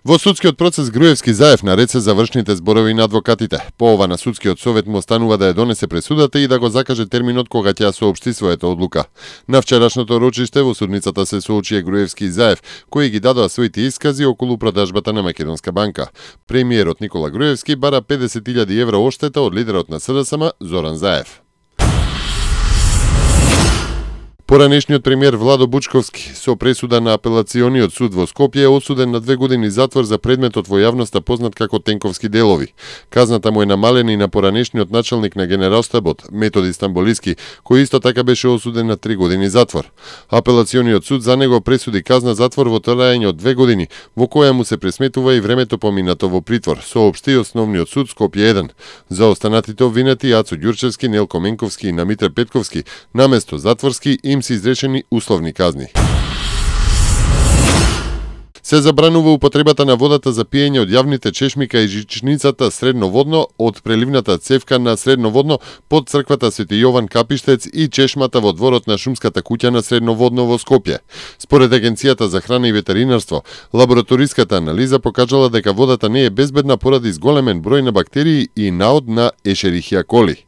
Во судскиот процес Груевски Заев нарече завршните зборови на адвокатите. По ова на судскиот совет му останува да ја донесе пресудата и да го закаже терминот кога ќе ја соопшти својата одлука. На вчерашното рочиште во судницата се соочија Груевски и Заев, кои ги дадоа своите искази околу продажбата на Македонска банка. Премиерот Никола Груевски бара 50.000 евро оштета од лидерот на СДСМ Зоран Заев. Поранешниот премиер Владо Бучковски со пресуда на апелациониот суд во Скопје е осуден на 2 години затвор за предметот во јавноста познат како Тенковски делови. Казната му е намалена и на поранешниот началник на Генералштабот Методи Стамболиски, кој исто така беше осуден на 3 години затвор. Апелациониот суд за него пресуди казна затвор во траење од 2 години, во која му се пресметува и времето поминато во притвор, соопшти Основниот суд Скопје 1. За останатите обвинети Ацо Ѓурчевски, Нелко Менковски и Намитре Петковски наместо затворски им се изречени условни казни. Се забранува употребата на водата за пиење од јавните чешмика и жичницата средноводно од преливната цевка на средноводно под црквата Свети Јован Капиштец и чешмата во дворот на Шумската куќа на средноводно во Скопје. Според Агенцијата за храна и ветеринарство, лабораториската анализа покажала дека водата не е безбедна поради зголемен број на бактерии и наод на Ешерихија коли.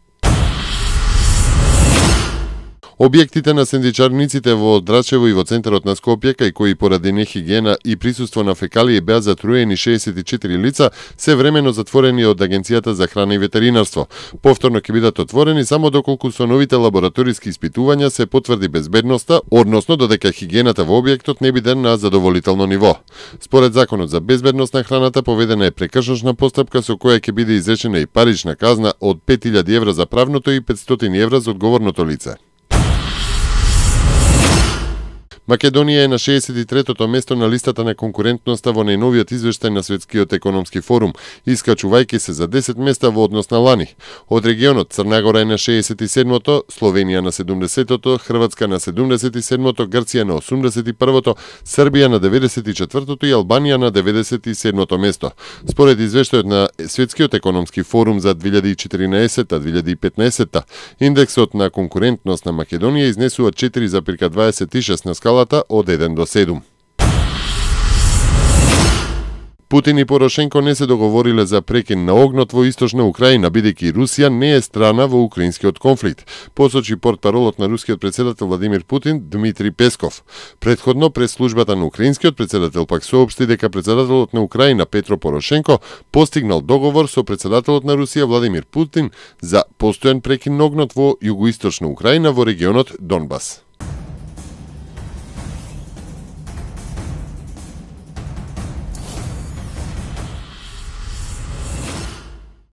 Објектите на сендичарниците во Драчево и во центарот на Скопје, кај кои поради нехигиена и присуство на фекалии беа затруени 64 лица, се времено затворени од Агенцијата за храна и ветеринарство. Повторно ќе бидат отворени само доколку со новите лабораториски испитувања се потврди безбедноста, односно додека хигиената во објектот не биде на задоволително ниво. Според Законот за безбедност на храната поведена е прекршочна постапка со која ќе биде изречена и парична казна од 5.000 евра за правното и 500 евра за одговорното лице. Македонија е на 63-тото место на листата на конкурентноста во најновиот извештај на Светскиот економски форум, искачувајќи се за 10 места во однос на лани. Од регионот Црна Гора е на 67-то, Словенија на 70-то, Хрватска на 77-то, Грција на 81-то, Србија на 94-то и Албанија на 97-то место. Според извештајот на Светскиот економски форум за 2014-2015, индексот на конкурентност на Македонија изнесува 4,26 на скала од 1 до 7. Путин и Порошенко не се договориле за прекин на огнот во источна Украина, бидејќи Русија не е страна во украинскиот конфликт, посочи портпаролот на рускиот претседател Владимир Путин Дмитрий Песков. Предходно пресслужбата на украинскиот претседател пак соопшти дека претседателот на Украина Петро Порошенко постигнал договор со претседателот на Русија Владимир Путин за постојан прекин на огнот во југоисточна Украина во регионот Донбас.